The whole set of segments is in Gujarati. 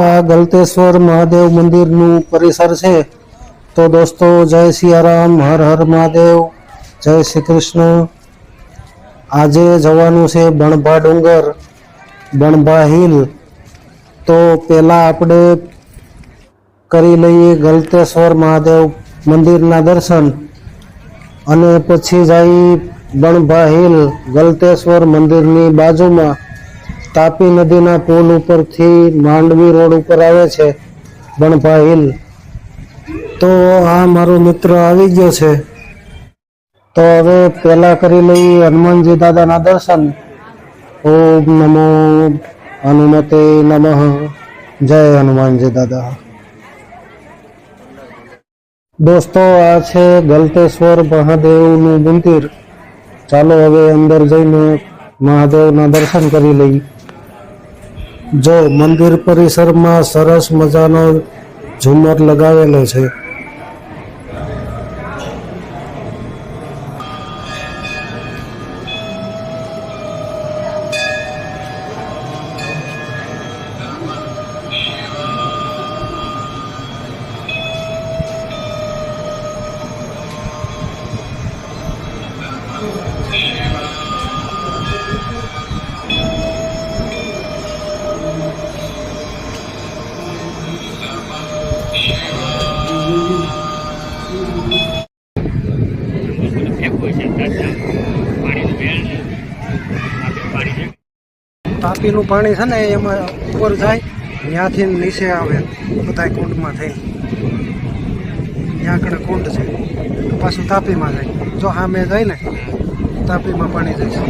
આ ગલતેશ્વર મહાદેવ મંદિરનું પરિસર છે। તો દોસ્તો જય સિયારામ, હર હર મહાદેવ, જય શ્રી કૃષ્ણ। આજે જવાનું છે બણભા ડુંગર, બણભા હિલ। તો પહેલાં આપણે કરી લઈએ ગલતેશ્વર મહાદેવ મંદિરના દર્શન અને પછી જઈ બણભા હિલ। ગલતેશ્વર મંદિરની બાજુમાં તાપી નદીના પુલ ઉપરથી માંડવી રોડ ઉપર આવે છે બણભા હિલ। તો આ મારો મિત્ર આવી ગયો છે। તો હવે પહેલા કરી લઈએ હનુમાનજી દાદાના દર્શન। ઓમ નમો હનુમતે નમઃ, જય હનુમાનજી દાદા। દોસ્તો આ છે ગલતેશ્વર મહાદેવનું મંદિર। ચાલો હવે અંદર જઈને મહાદેવના દર્શન કરી લઈએ। જો મંદિર પરિસરમાં સરસ મજાનો ઝુમર લગાવેલો છે। તાપીનું પાણી છે ને એમાં ઉપર જાય, ત્યાંથી નીચે આવે બધા કુંડમાં થઈ। ત્યાં આગળ કુંડ છે, પાછું તાપીમાં જાય। જો સામે જાય ને તાપીમાં પાણી જાય છે।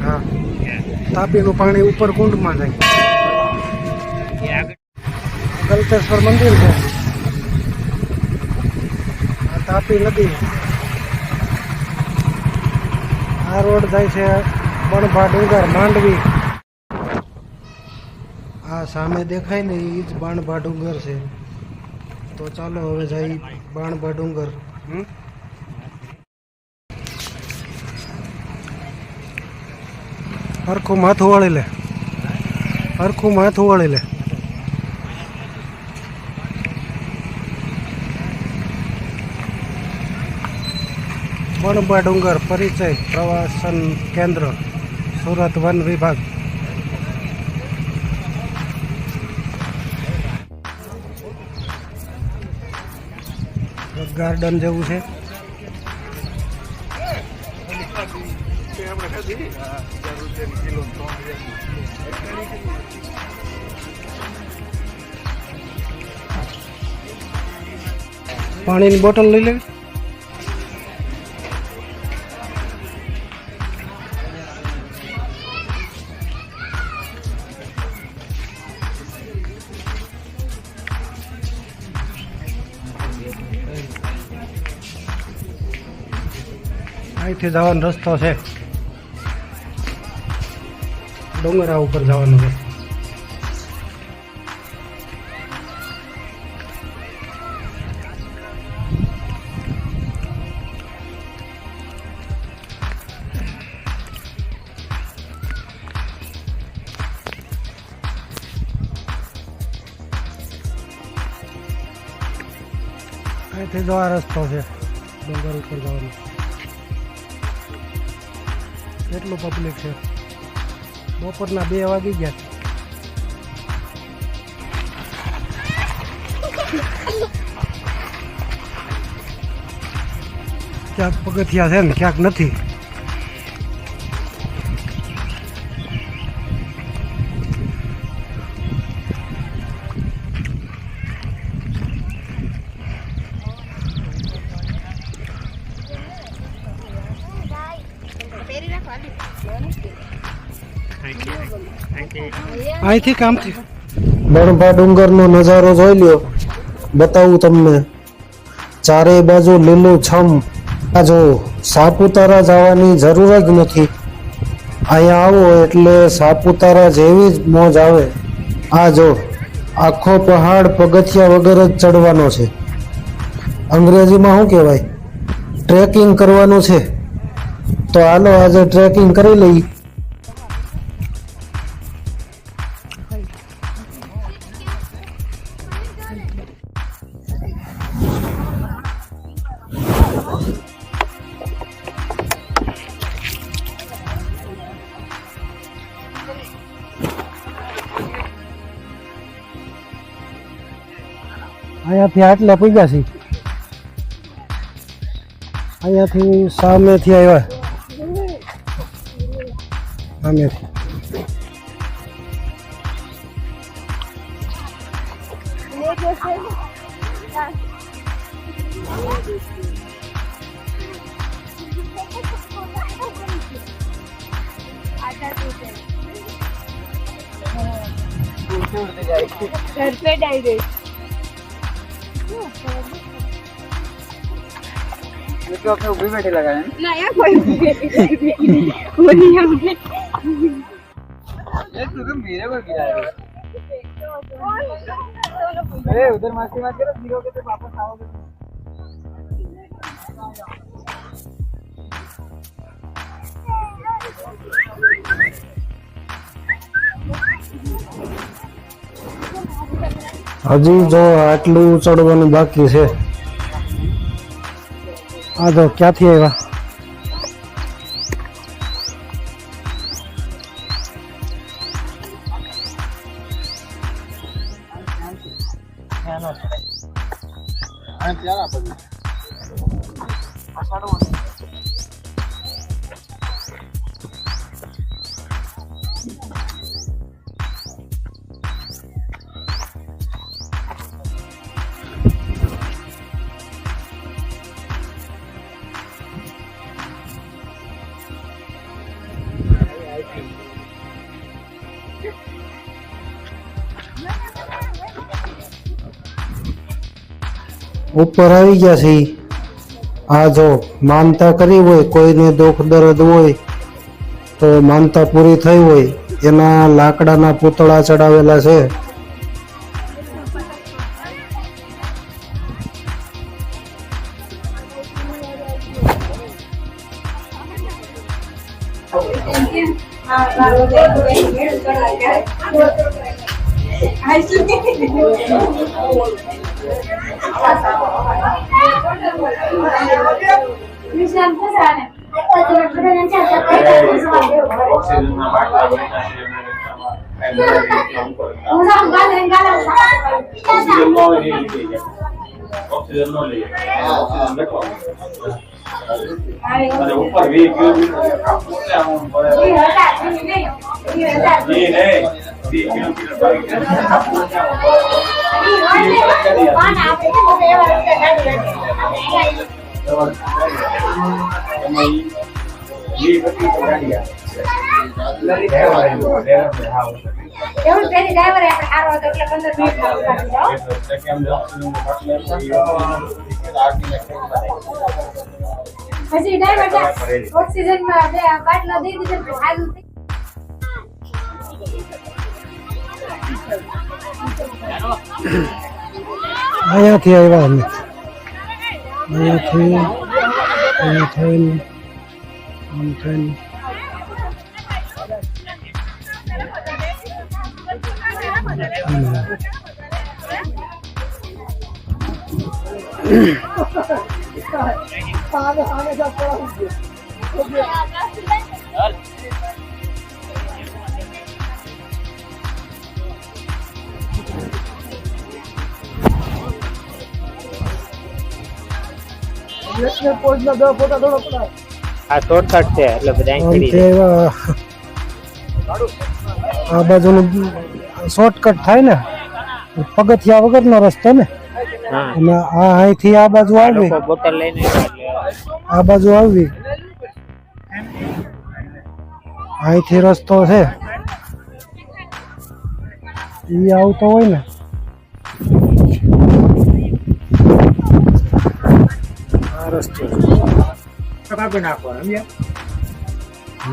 હા, તાપીનું પાણી ઉપર કુંડમાં જાય। ગલતેશ્વર મંદિર છે, આ તાપી નદી। આ રોડ જાય છે બણભા ડુંગર, માંડવી। આ સામે દેખાય ને એ જ બણભા ડુંગર છે। તો ચાલો હવે જઈ બણભા ડુંગર। હરખું માથું વળી લે, હરખું માથું વળી લે। બણભા ડુંગર પરિચય પ્રવાસન કેન્દ્ર, સુરત વન વિભાગ। ગાર્ડન જેવું છે। પાણીની બોટલ લઈ લેવી। અહીંથી જવાનો રસ્તો છે, ડુંગરા ઉપર જવાનો રસ્તો। અહીંથી જો આ રસ્તો છે ડુંગર ઉપર જવાનો। કેટલું પબ્લિક છે, બપોરના 2 વાગી ગયા। ક્યાંક પગથિયા છે ને ક્યાંક નથી। અહીંથી કામથી બણભા ડુંગરનો નજારો જોઈ લ્યો, બતાવું તમને। ચારે બાજુ લીલું છમ। આ જો સાપુતારા જવાની જરૂર જ નથી। અહીંયા આવો એટલે સાપુતારા જેવી જ મોજ આવે। આ જો આખો પહાડ પગથિયા વગર જ ચડવાનો છે। અંગ્રેજીમાં શું કહેવાય, ટ્રેકિંગ કરવાનું છે। તો હાલો આજે ટ્રેકિંગ કરી લઈએ। અહીંયાથી આટલે પૂગ્યા છીએ. અહીંયાથી સામેથી આવ્યા. સામેથી घर पे डायरेक्ट तो अपने ऊपर बैठे लगा है ना यार कोई वो नहीं है ये तो मेरे को गिरा है अरे उधर मस्ती मत करो गिरोगे तो वापस आओगे હજી જો આટલું ચડવાનું બાકી છે. આ જો ક્યાંથી આવ્યા. ઉપર આવી ગયા છે. આ જો માનતા કરી હોય, કોઈને દુઃખ દર્દ હોય તો માનતા પૂરી થઈ હોય એના લાકડાના પૂતળા ચડાવેલા છે. ऊपर भी ऑक्सीजन में बाटला दे दीजिए हाल અહીંયાથી આવ્યા અમે. અહીંયાથી અહીંયા થઈને આમ થઈને આ શોર્ટકટ છે એટલે બધા આમથી આવ્યા. આ બાજુનું શોર્ટકટ થાય ને, પગથિયા વગરનો રસ્તો ને. અને આ અહીંથી આ બાજુ આવી, બોટલ લઈને આ બાજુ આવી, અહીંથી રસ્તો છે. ઈ આવતો હોય ને આ રસ્તો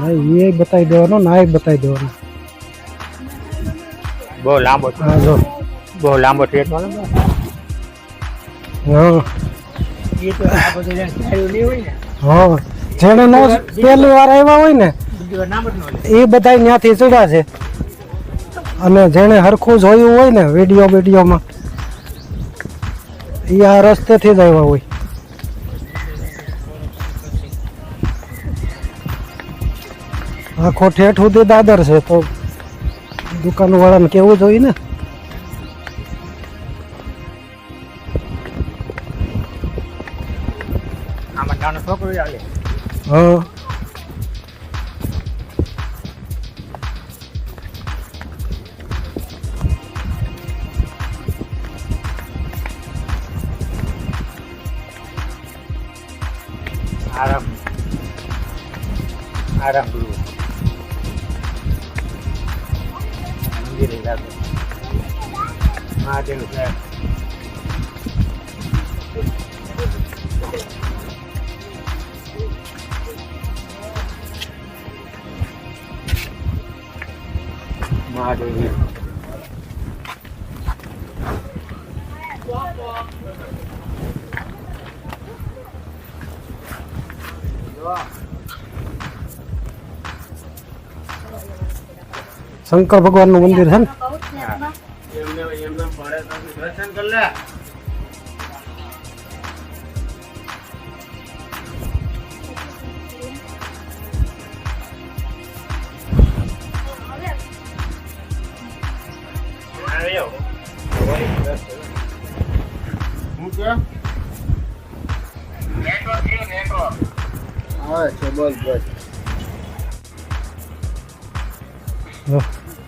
નહીં, એ બતાવી દેવાનો ને આ બતાવી દેવાનો. બહુ લાંબો હા જો બહુ લાંબો ટ્રેક વાળો હા એ તો આ બધું નહીં હોય ને હા. જેને નો પહેલી વાર આવ્યા હોય ને એ બધા ત્યાંથી ચડ્યા છે. અને જેને હરખું જોયું હોય ને વિડીયોમાં એ આ રસ્તેથી જ આવ્યા હોય. આખો ઠેઠ સુધી દાદર છે તો દુકાન વાળાને કેવું જોઈએ ને. નાનો છોકરો ચાલે હા આરામ આરામ ગુરુ મંદિર લાગે મહાદેવ સાહેબ મહાદેવ શંકર ભગવાન નું મંદિર છે ને દર્શન કર લે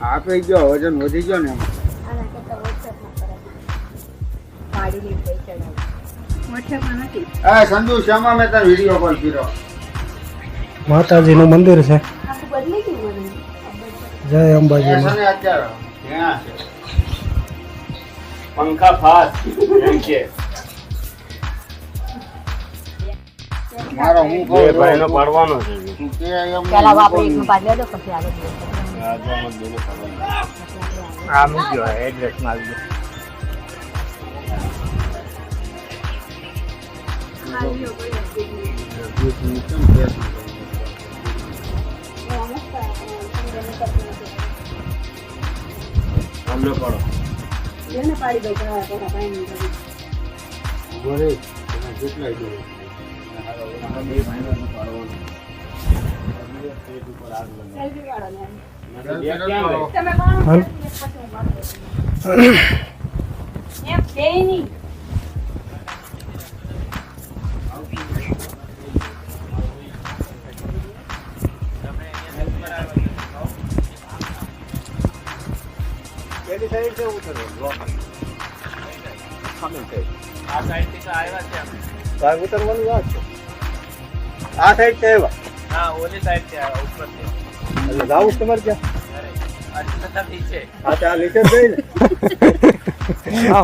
આપે ગયો વજન વધી ગયો ને સંજુ શ્યામા મેં તાર વિડીયો કોલ કર્યો માતાજી નું મંદિર છે જય અંબાજી પંખા ફાસ એમ કે મારો હું કહું ભાઈનો પાડવાનો છે પેલા બાપરે એકનો પાડ લેજો પછી આગળ આ મૂક્યો એડ્રેસ માં આવી ગયો એને પાડી દો પેલા પેલા પાણી બોલે કેટલા દો સેલ્ફી કાઢો ને તમે એમ બેની સાઈડ છે ઉતરો આ સાઈડ થી આવ્યા છે ભાગ ઉતરવાની વાત છે આ સાઈડ થી આવ્યા હા ઓલી સાઈડ થી આવ્યા ઉપર થી એટલે જાવું તમારે ક્યાં હા ત્યાં નીચે જઈ ને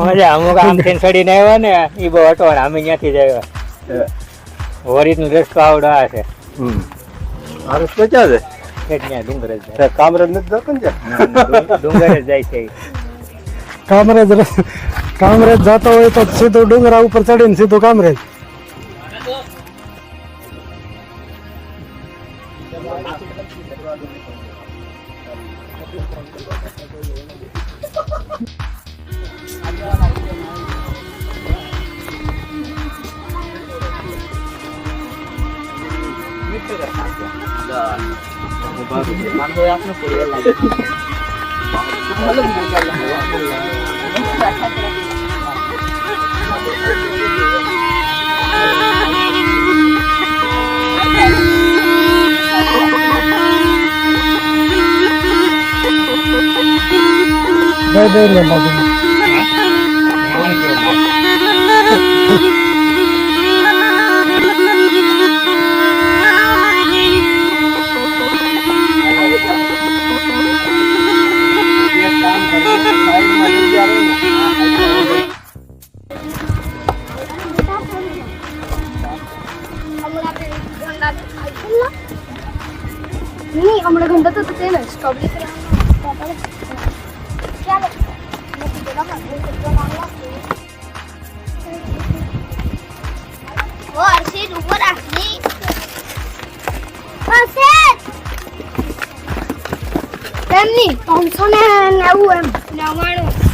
મજા અમુક આમ થી ચડીને આવ્યા ને એ બહુ હટો અમે ત્યાંથી જ આવ્યા હોરીત નું રસ્તો આવડો આ છે આ રસ્તો ક્યાં છે ત્યાં ડુંગર જ જાય કામરેજ નથી જતો ને ડુંગર જ જાય છે કામરેજ જતો હોય તો સીધું ડુંગરા ઉપર ચડીને સીધું કામરેજ જય બાબુ नहीं हमारे घंटा तो तेल है स्ट्रॉबेरी से क्या वो अर्षित ऊपर रखनी अर्षित તેમની 590 એમ 99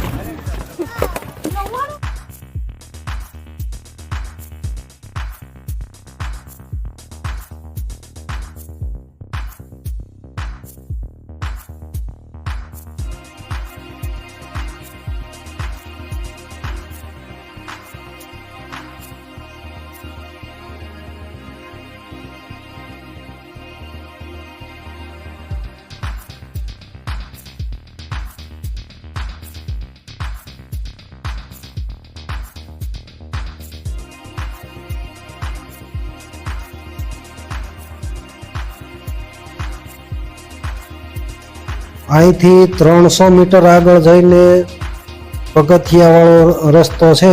અહીંથી 300 મીટર આગળ જઈને પગથિયાવાળો રસ્તો છે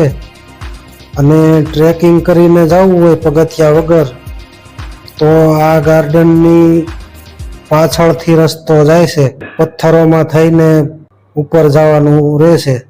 અને ટ્રેકિંગ કરીને જવું હોય પગથિયા વગર તો આ ગાર્ડનની પાછળથી રસ્તો જાય છે. પથ્થરોમાં થઈને ઉપર જવાનું રહેશે.